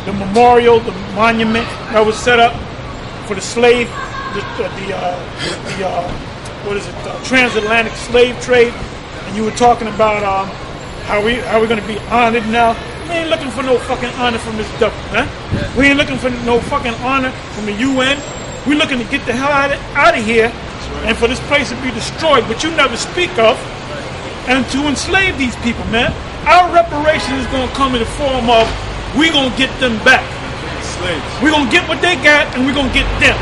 the memorial, the monument that was set up for the slave, transatlantic slave trade, and you were talking about how we're going to be honored now. We ain't looking for no fucking honor from this devil, man. Yeah. We ain't looking for no fucking honor from the UN. We're looking to get the hell out of here, and for this place to be destroyed, which you never speak of, and to enslave these people, man. Our reparation is going to come in the form of we're going to get them back. Slaves. We're going to get what they got, and we're going to get them.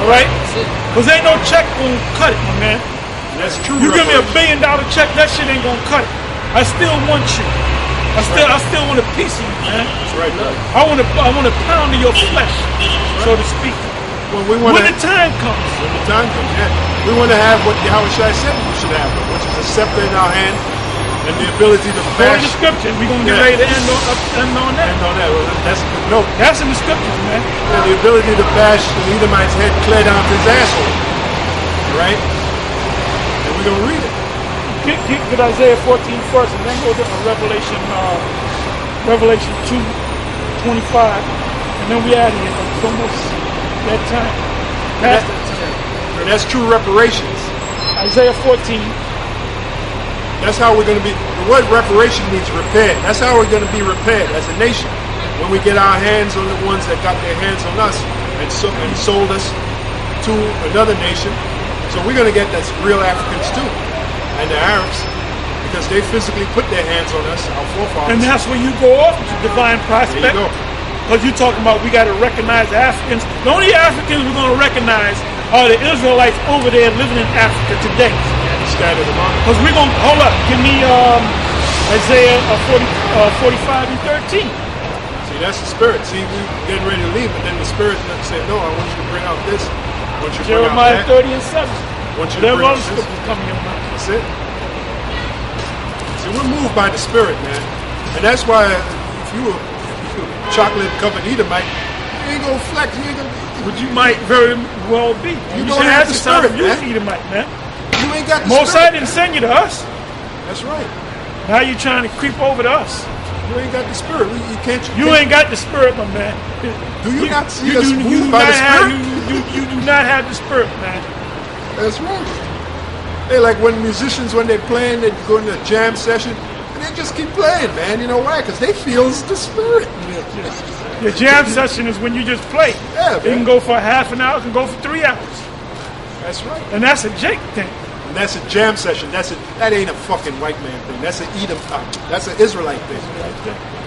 All right? Because ain't no check going to cut it, my man. That's true. You give me $1 billion check, that shit ain't going to cut it. I still want you. I still want a piece of you, man. That's right, bro. I want a pound of your flesh, so to speak. When the time comes. When the time comes, yeah. We want to have what Yahweh Shai said we should have, which is a scepter in our hand and the ability to bash. In the scriptures, we're going to get ready to end on that. End on that. Well, that's in the scriptures, man. Yeah, the ability to bash the Edomite's head clear down to his asshole. Right? And we're going to read it. Get Isaiah 14 first, and then go to Revelation 2:25, and then we out of here. It's almost that time. Past that time. And that's true reparations. Isaiah 14. That's how we're going to be. The word reparation means repaired. That's how we're going to be repaired as a nation. When we get our hands on the ones that got their hands on us and sold us to another nation. So we're going to get that's real Africans too. And the Arabs, because they physically put their hands on us, our forefathers. And that's where you go off with your divine prospect. There you go. Because you're talking about we got to recognize the Africans. The only Africans we're going to recognize are the Israelites over there living in Africa today. Scattered them out. Because we're going to, hold up, give me Isaiah 45 and 13. See, that's the spirit. See, we're getting ready to leave, but then the spirit said, no, I want you to bring out this. I want you to Jeremiah bring out 30 and 7. There are other scriptures coming in mind. That's it. See, we're moved by the spirit, man. And that's why if you were chocolate-covered Edomite, you ain't gonna flex. You ain't gonna. But you might very well be. You should have the spirit, man. Edomite, man. You ain't got the Most spirit. I didn't send you to us. That's right. Now you're trying to creep over to us. You ain't got the spirit. You ain't got the spirit, my man. Do you not see us moved by the spirit? You do not have the spirit, man. That's right. They like when musicians, when they're playing, they go into a jam session, and they just keep playing, man. You know why? Because they feel the spirit. Your jam session is when you just play. Yeah, man. You can go for half an hour, you can go for 3 hours. That's right. And that's a Jake thing. And that's a jam session. That ain't a fucking white man thing. That's an Edom. That's an Israelite thing.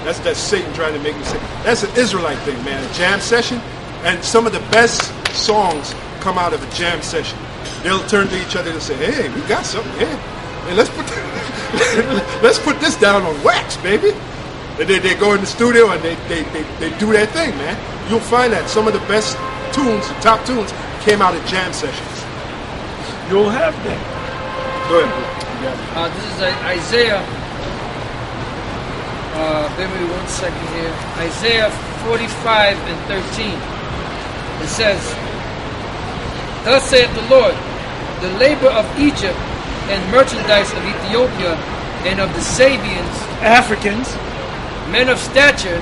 That's Satan trying to make me say. That's an Israelite thing, man. A jam session, and some of the best songs come out of a jam session. They'll turn to each other and say, "Hey, we got something here. Hey, let's put this down on wax, baby." And they go in the studio and they do their thing, man. You'll find that some of the best tunes, the top tunes, came out of jam sessions. You'll have that. Go ahead. This is Isaiah. Give me 1 second here. Isaiah 45 and 13. It says, "Thus saith the Lord, the labor of Egypt and merchandise of Ethiopia and of the Sabians, Africans, men of stature,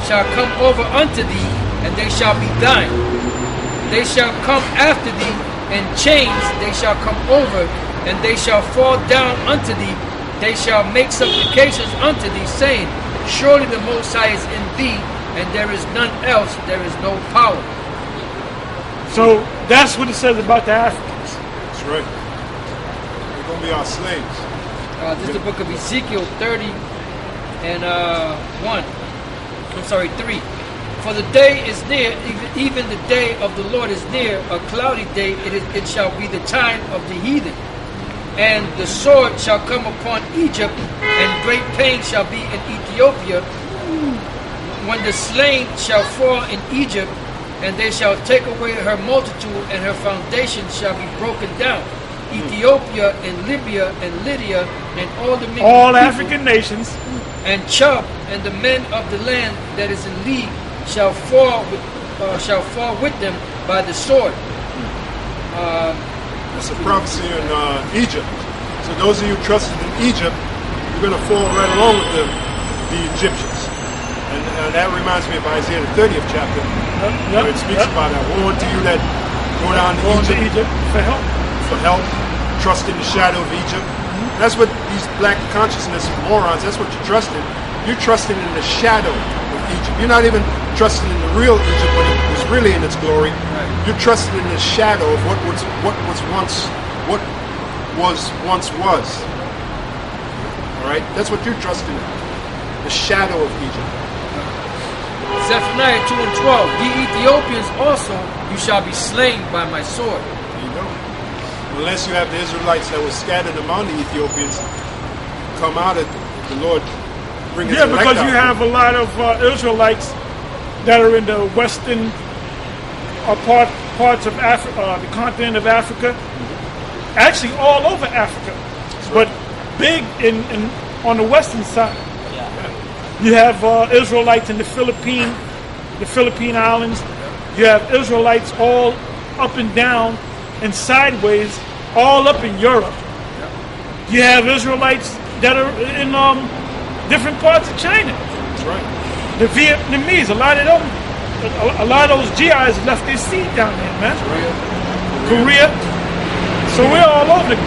shall come over unto thee, and they shall be thine. They shall come after thee, and chains they shall come over, and they shall fall down unto thee. They shall make supplications unto thee, saying, Surely the Most High is in thee, and there is none else, there is no power." So that's what it says about the Africans. That's right. They're going to be our slaves. This is the book of Ezekiel 30 and 3. "For the day is near, even the day of the Lord is near, a cloudy day, it shall be the time of the heathen. And the sword shall come upon Egypt, and great pain shall be in Ethiopia, when the slain shall fall in Egypt, and they shall take away her multitude, and her foundation shall be broken down. Ethiopia and Libya and Lydia and all African nations, and Chub and the men of the land that is in league shall fall with them by the sword." That's a prophecy in Egypt. So those of you trusted in Egypt, you're going to fall right along with the Egyptians. And that reminds me of Isaiah the 30th chapter, where it speaks about that. Woe unto you that go down to Egypt for help. Trust in the shadow of Egypt. That's what these black consciousness morons, that's what you're trusting. You're trusting in the shadow of Egypt. You're not even trusting in the real Egypt when it was really in its glory. Right. You're trusting in the shadow of what was once. All right? That's what you're trusting in. The shadow of Egypt. Zephaniah 2 and 12. Ye Ethiopians also, you shall be slain by my sword. There you go. Unless you have the Israelites that were scattered among the Ethiopians come out of the Lord bring his elect because out. you have a lot of Israelites that are in the western parts of Africa, the continent of Africa, actually all over Africa, but big on the western side. You have Israelites in the Philippine Islands. You have Israelites all up and down and sideways, all up in Europe. You have Israelites that are in different parts of China. That's right. The Vietnamese, a lot of those GIs left their seed down there, man. Korea. So we're all over the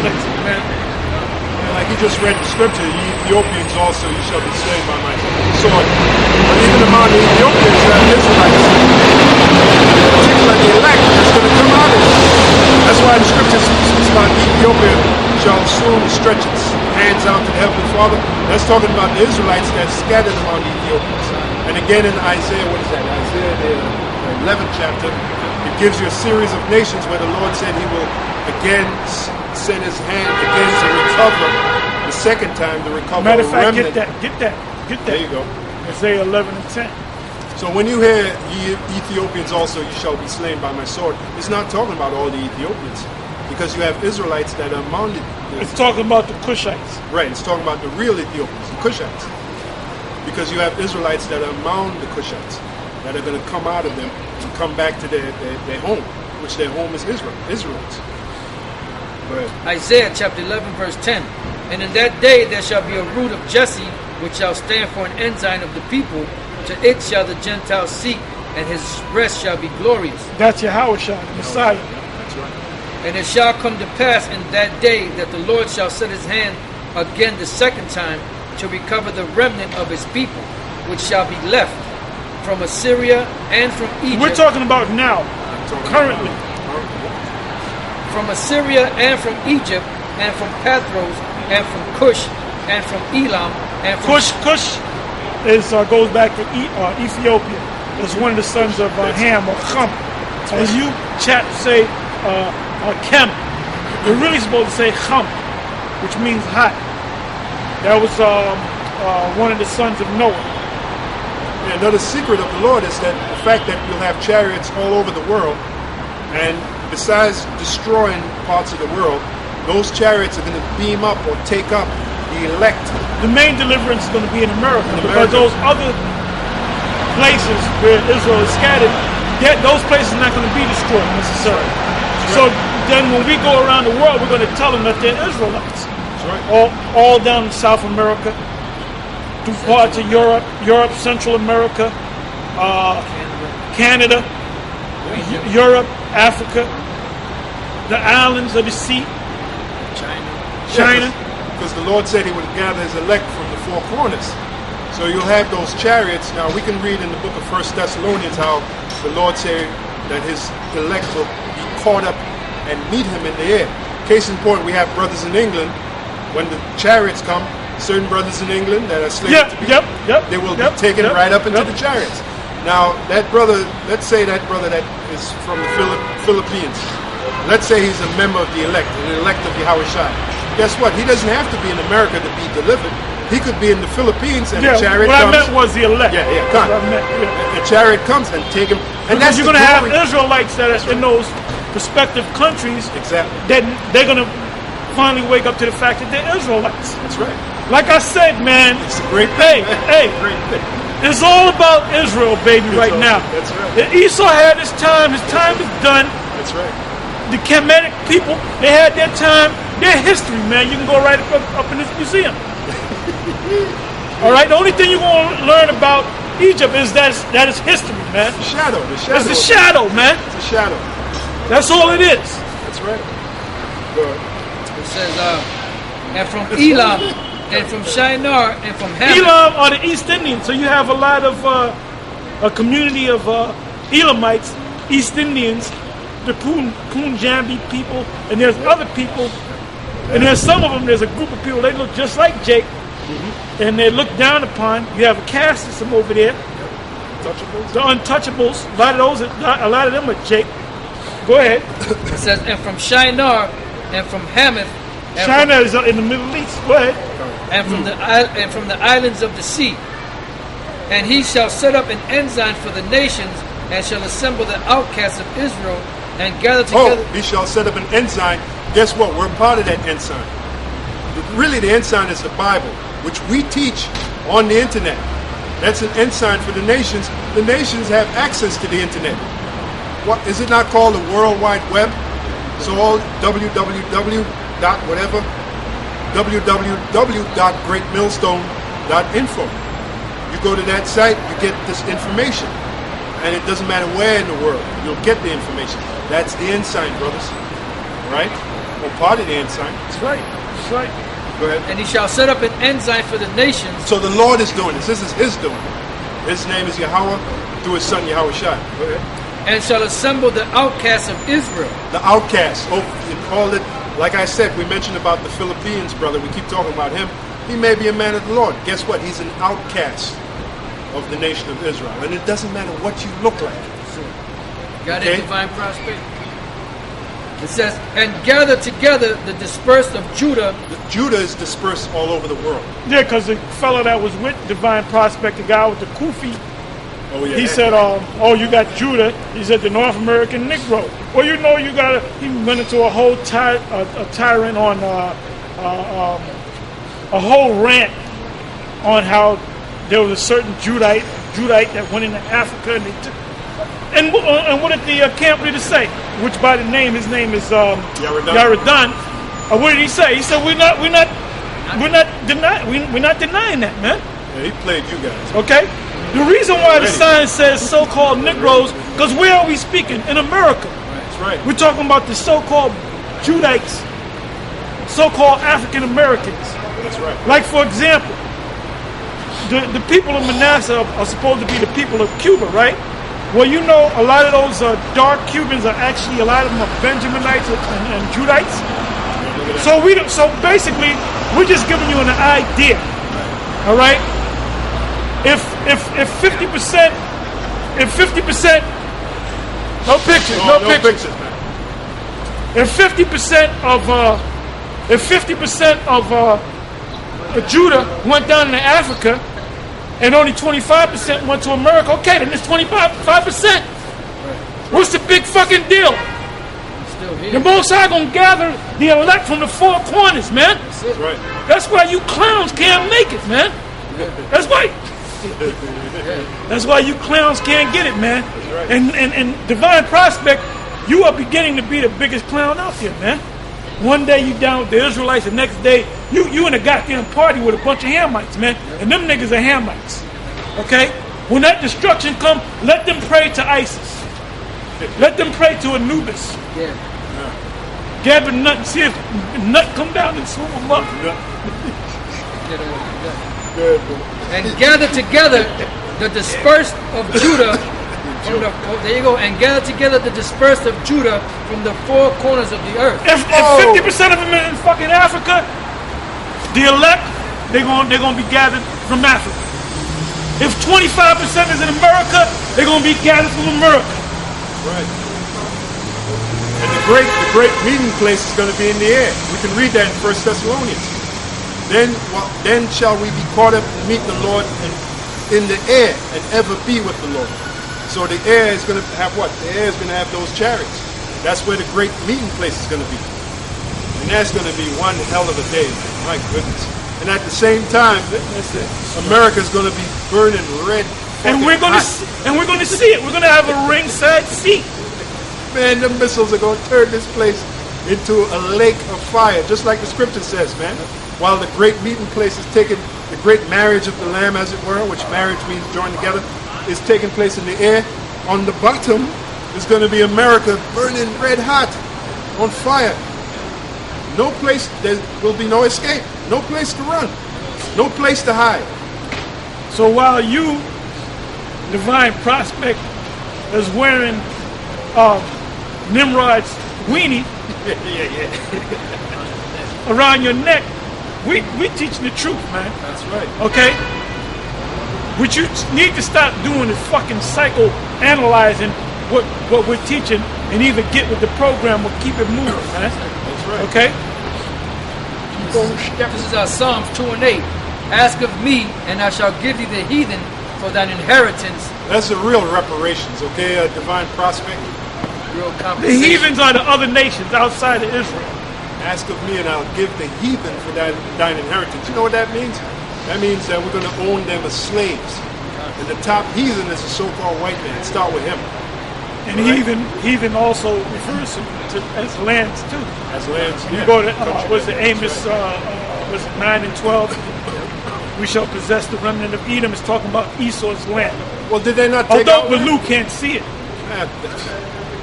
place, man. Like he just read the scripture, ye Ethiopians also you shall be slain by my sword. But even among the Ethiopians, there are Israelites. Particularly the elect that's going to come out of it. That's why the scripture speaks about Ethiopia shall soon stretch its hands out to the Heavenly Father. That's talking about the Israelites that scattered among the Ethiopians. And again in Isaiah, what is that? Isaiah the 11th chapter, it gives you a series of nations where the Lord said he will again send his hand again to recover the second time to recover Matter of fact, remnant. get that. There you go. Isaiah 11 and 10. So when you hear ye Ethiopians also you shall be slain by my sword, it's not talking about all the Ethiopians, because you have Israelites that are among the It's talking about the Cushites. right, it's talking about the real Ethiopians, the Cushites. Because you have Israelites that are among the Cushites that are going to come out of them and come back to their home, which their home is Israelites. Isaiah chapter 11 verse 10. And in that day there shall be a root of Jesse, which shall stand for an ensign of the people. To it shall the Gentiles seek, and his rest shall be glorious. That's Yahushua, the Messiah. That's right. And it shall come to pass in that day that the Lord shall set his hand again the second time to recover the remnant of his people, which shall be left from Assyria and from Egypt. We're talking about now, currently. From Assyria and from Egypt and from Pathros and from Cush and from Elam and from Cush goes back to Ethiopia. It's one of the sons of Ham or Chum. As you chaps say Chem, you're really supposed to say Chum, which means hot. That was one of the sons of Noah. Yeah, another secret of the Lord is that the fact that you'll have chariots all over the world, and besides destroying parts of the world, those chariots are going to beam up or take up the elect. The main deliverance is going to be in America, because those other places where Israel is scattered, those places are not going to be destroyed necessarily. So then when we go around the world, we're going to tell them that they're Israelites. That's right. All down in South America, through parts of Europe, Central America, Canada, Europe, Africa, the islands of the sea, China. Because the Lord said he would gather his elect from the four corners. So you'll have those chariots. Now we can read in the book of 1 Thessalonians how the Lord said that his elect will be caught up and meet him in the air. Case in point, we have brothers in England. When the chariots come, certain brothers in England that are slaves to be, they will be taken right up into the chariots. Now that brother, let's say that brother that is from the Philippines, let's say he's a member of the elect, an elect of Yahushua. Guess what? He doesn't have to be in America to be delivered. He could be in the Philippines and the chariot what comes. I meant was the elect. Come. The chariot comes and take him. And because that's you're going to have Israelites that are in those respective countries. Exactly. Then they're going to finally wake up to the fact that they're Israelites. That's right. Like I said, man. It's a great thing. Hey, great thing. It's all about Israel, baby, right now. That's right. Esau had his time. His time is done. That's right. The Kemetic people, they had their time. Their history, man. You can go right up in this museum. All right. The only thing you're gonna learn about Egypt is that it's history, man. The shadow. It's the shadow, man. It's a shadow. That's all it is. That's right. Good. It says, and from Elam, and from Shinar, and from Hamath. Elam are the East Indians, so you have a lot of a community of Elamites, East Indians, the Punjabi people, and there's other people, and there's some of them. There's a group of people. They look just like Jake, and they're looked down upon. You have a caste system over there. Untouchables. The untouchables. A lot of them are Jake. Go ahead. It says, and from Shinar, and from Hamath, and China is in the Middle East. Go ahead. and from the islands of the sea. And he shall set up an ensign for the nations, and shall assemble the outcasts of Israel, and gather together. Oh, he shall set up an ensign. Guess what? We're part of that ensign. Really, the ensign is the Bible, which we teach on the internet. That's an ensign for the nations. The nations have access to the internet. What is it not called the World Wide Web? So all www dot whatever, www.greatmillstone.info. You go to that site, you get this information, and it doesn't matter where in the world, you'll get the information. That's the ensign, brothers. Right? Or part of the ensign. That's right. That's right. Go ahead. And he shall set up an ensign for the nations. So the Lord is doing this. This is His doing. His name is Yahweh through His Son Yahweh Shai. Go ahead. And shall assemble the outcasts of Israel. The outcast. Oh, you call it, like I said, we mentioned about the Philippines, brother. We keep talking about him. He may be a man of the Lord. Guess what? He's an outcast of the nation of Israel. And it doesn't matter what you look like. Got Okay. it, divine prosperity. It says, and gather together the dispersed of Judah. Judah is dispersed all over the world. Yeah, because the fellow that was with Divine Prospect, the guy with the kufi, Oh, yeah. he said, oh, you got Judah. He said, the North American Negro. Well, you know, he went into a whole tyrant on, a whole rant on how there was a certain Judite that went into Africa and they took. And what did the camp leader say? Which by the name, his name is Yaradan. What did he say? He said, we're not denying that, man. Yeah, he played you guys. Okay? The reason why the sign says so-called Negroes, because where are we speaking? In America. That's right. We're talking about the so-called Judites, so-called African Americans. That's right. Like, for example, the people of Manasseh are supposed to be the people of Cuba, right? Well, you know, a lot of those dark Cubans are actually, a lot of them are Benjaminites and Judites. So basically, we're just giving you an idea, all right? If 50%, no pictures, No pictures, man. If 50% of Judah went down into Africa, and only 25% went to America, okay, then it's 25%. What's the big fucking deal? Still here. The Most High gonna gather the elect from the four corners, man. That's right. That's why you clowns can't make it, man. That's why. That's why you clowns can't get it, man. right. And Divine Prospect, you are beginning to be the biggest clown out there, man. One day you down with the Israelites, the next day you in a goddamn party with a bunch of Hamites, man. And them niggas are Hamites. Okay? When that destruction come, let them pray to Isis. Let them pray to Anubis. Yeah. Gather nut and see if nut come down and swoop them up. Get over that. And gather together the dispersed of Judah from the, there you go, and gather together the dispersed of Judah from the four corners of the earth. If 50% of them in fucking Africa, the elect, they're gonna be gathered from Africa. If 25% is in America, they're gonna be gathered from America. Right. And the great meeting place is going to be in the air. We can read that in 1 Thessalonians. Then shall we be caught up and meet the Lord in the air and ever be with the Lord. So the air is going to have what? The air is going to have those chariots. That's where the great meeting place is going to be. And that's going to be one hell of a day, man. My goodness. And at the same time, America is going to be burning red. And we're gonna see it. We're gonna have a ringside seat. Man, the missiles are going to turn this place into a lake of fire, just like the scripture says, man. While the great meeting place is taking the great marriage of the Lamb, as it were, which marriage means joined together, is taking place in the air. On the bottom is going to be America burning red hot, on fire. No place, there will be no escape, no place to run, no place to hide. So while you, Divine Prospect, is wearing Nimrod's weenie around your neck, we teaching the truth, man. That's right. Okay? What you need to stop doing is fucking psychoanalyzing what we're teaching and either get with the program or keep it moving, man. That's right. Okay? This is Psalms 2 and 8. Ask of me, and I shall give you the heathen for thine inheritance. That's the real reparations, okay, Divine Prospect? Real The compensation. heathens are the other nations outside of Israel. Ask of me and I'll give the heathen for thine inheritance. You know what that means? That means that we're going to own them as slaves. And the top heathen is a so-called white man. Start with him. And heathen also refers to as lands too. As lands. You go to was it Amos was it 9 and 12? We shall possess the remnant of Edom. It's talking about Esau's land. Well, did they not take Although our land? Baloo can't see it.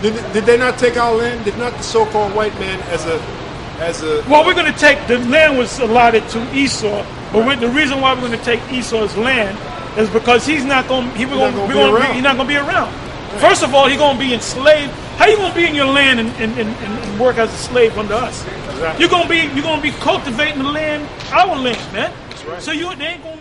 Did they not take our land? Did not the so-called white man as a Well, we're going to take the land was allotted to Esau, but the reason why we're going to take Esau's land is because he's not going. He's not going to be around. First of all, he's going to be enslaved. How you going to be in your land and work as a slave under us? Exactly. You're going to be cultivating the land, our land, man. That's right. So they ain't going.